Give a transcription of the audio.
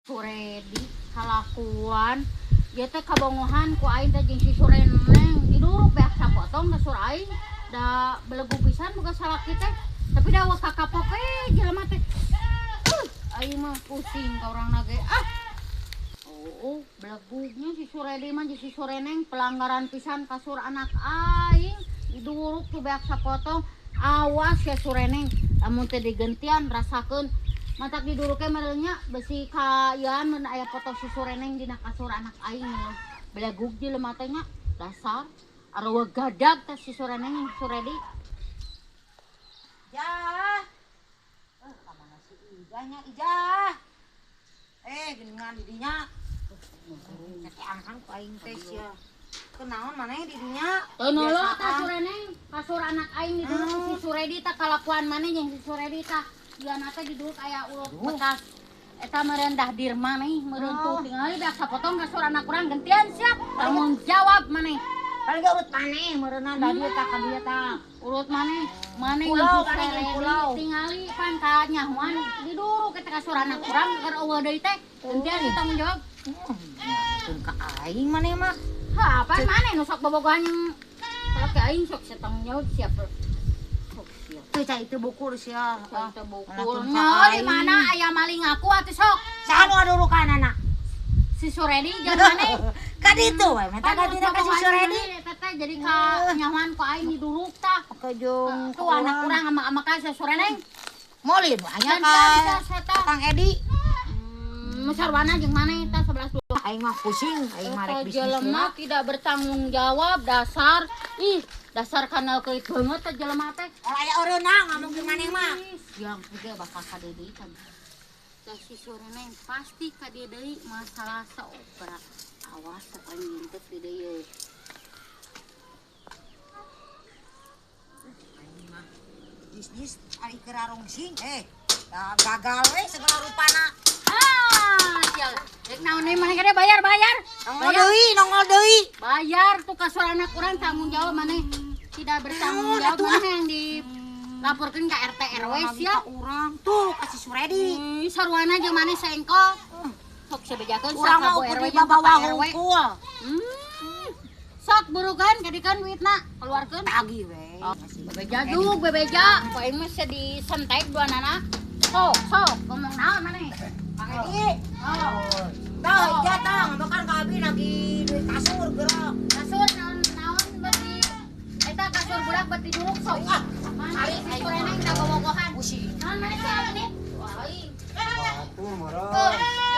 Suredi kalakuan dia teh kabongohan ku aing teh jeung si Sureneng diduruk beak sapotong ka sur aing da belegu pisan boga salaki teh tapi da wa kakapok jelema teh aing mah pusing ka urangna ge belegugnya si Suredi mah jeung si Sureneng pelanggaran pisan ka sur anak aing diduruk tu beak sapotong awas ya Sureneng lamun teh digentian rasakeun matak diduruknya merenya besi kayaan mun aya foto si Sureneng dina kasur anak aing belegug di lematenya dasar arawa gadag teh si Sureneng Suredi Ijah kamana si Ijahnya Ijah geningan didinya teh angkang ku aing teh sia kenaon maneh didinya teu noloh tah Sureneng kasur anak aing diduruk si Suredi tah kalakuan maneh jeung si Suredi tah dia nate diduduk kayak ulut bekas eta merendah dirma nih merentuh tinggali dah sapotong kasur anak kurang gentian siap tanggung jawab maneh paling urut maneh meureunna da dieu tah ka dieu tah urut maneh pulau maneh pulau tingali pan ka nyahuan diduruk eta kasur anak kurang keur eueuh deui teh gentian tanggung jawab tun ka aing maneh mah ha pan maneh nu sok bobogohan kalau ke aing sok tanggung jawab siap Cai itu bukur sia. Itu bukur. Nyawa di mana aya maling aku atuh sok. Saha nu ngadurukan anak? Si Suredi jeung maneh. Ka ditu we, meta ka dina ka si Suredi. Teteh jadi ka nyaman ku aing diduruk tah. Kejung Tuh anak urang ama ka si Sureneng. Molin aya ka Kang Edi. Sarwana jeung maneh tah 11 12. Aing mah pusing, aing mah rek bisnis. Jelema tidak bertanggung jawab dasar. Dasar kanal keuit beungeut teh jelema teh. Aya eureuna ngomong di maneh mah. Yang juga bakal ka deui kan. Teh si Sureneng pasti ka dieu deui masalah saopra. Awas teh paling ngintip di dieu. Aing mah bisnis ari kerarongsing gagal we segala rupana. Sial. Rek naon deui maneh kada bayar. Nongol deui. Bayar tuh kasur anak urang tanggung jawab maneh. Tidak bertanggung jawab maneh yang dilaporkeun ka RT RW sia. Urang tuh ka si Suredi. Sarwana jeung maneh saengkol. Sok sabejakeun urang mah RW jeung bawa hungkul. Sok burukan kadikan duitna keluarkeun. Tagih we. Bebeja dug bebeja. Poe mah se disentek duanana. Sok ngomong naon maneh? Kang Edi. Tah ija tah ngabekan ka abi lagi duit kasur geura. Kasur naon beuti. Eta kasur budak beuti duduk sok. Ari si Sureneng da bobogohan. Pusing. Naon maneh sih ini? Wah, Atuh marah.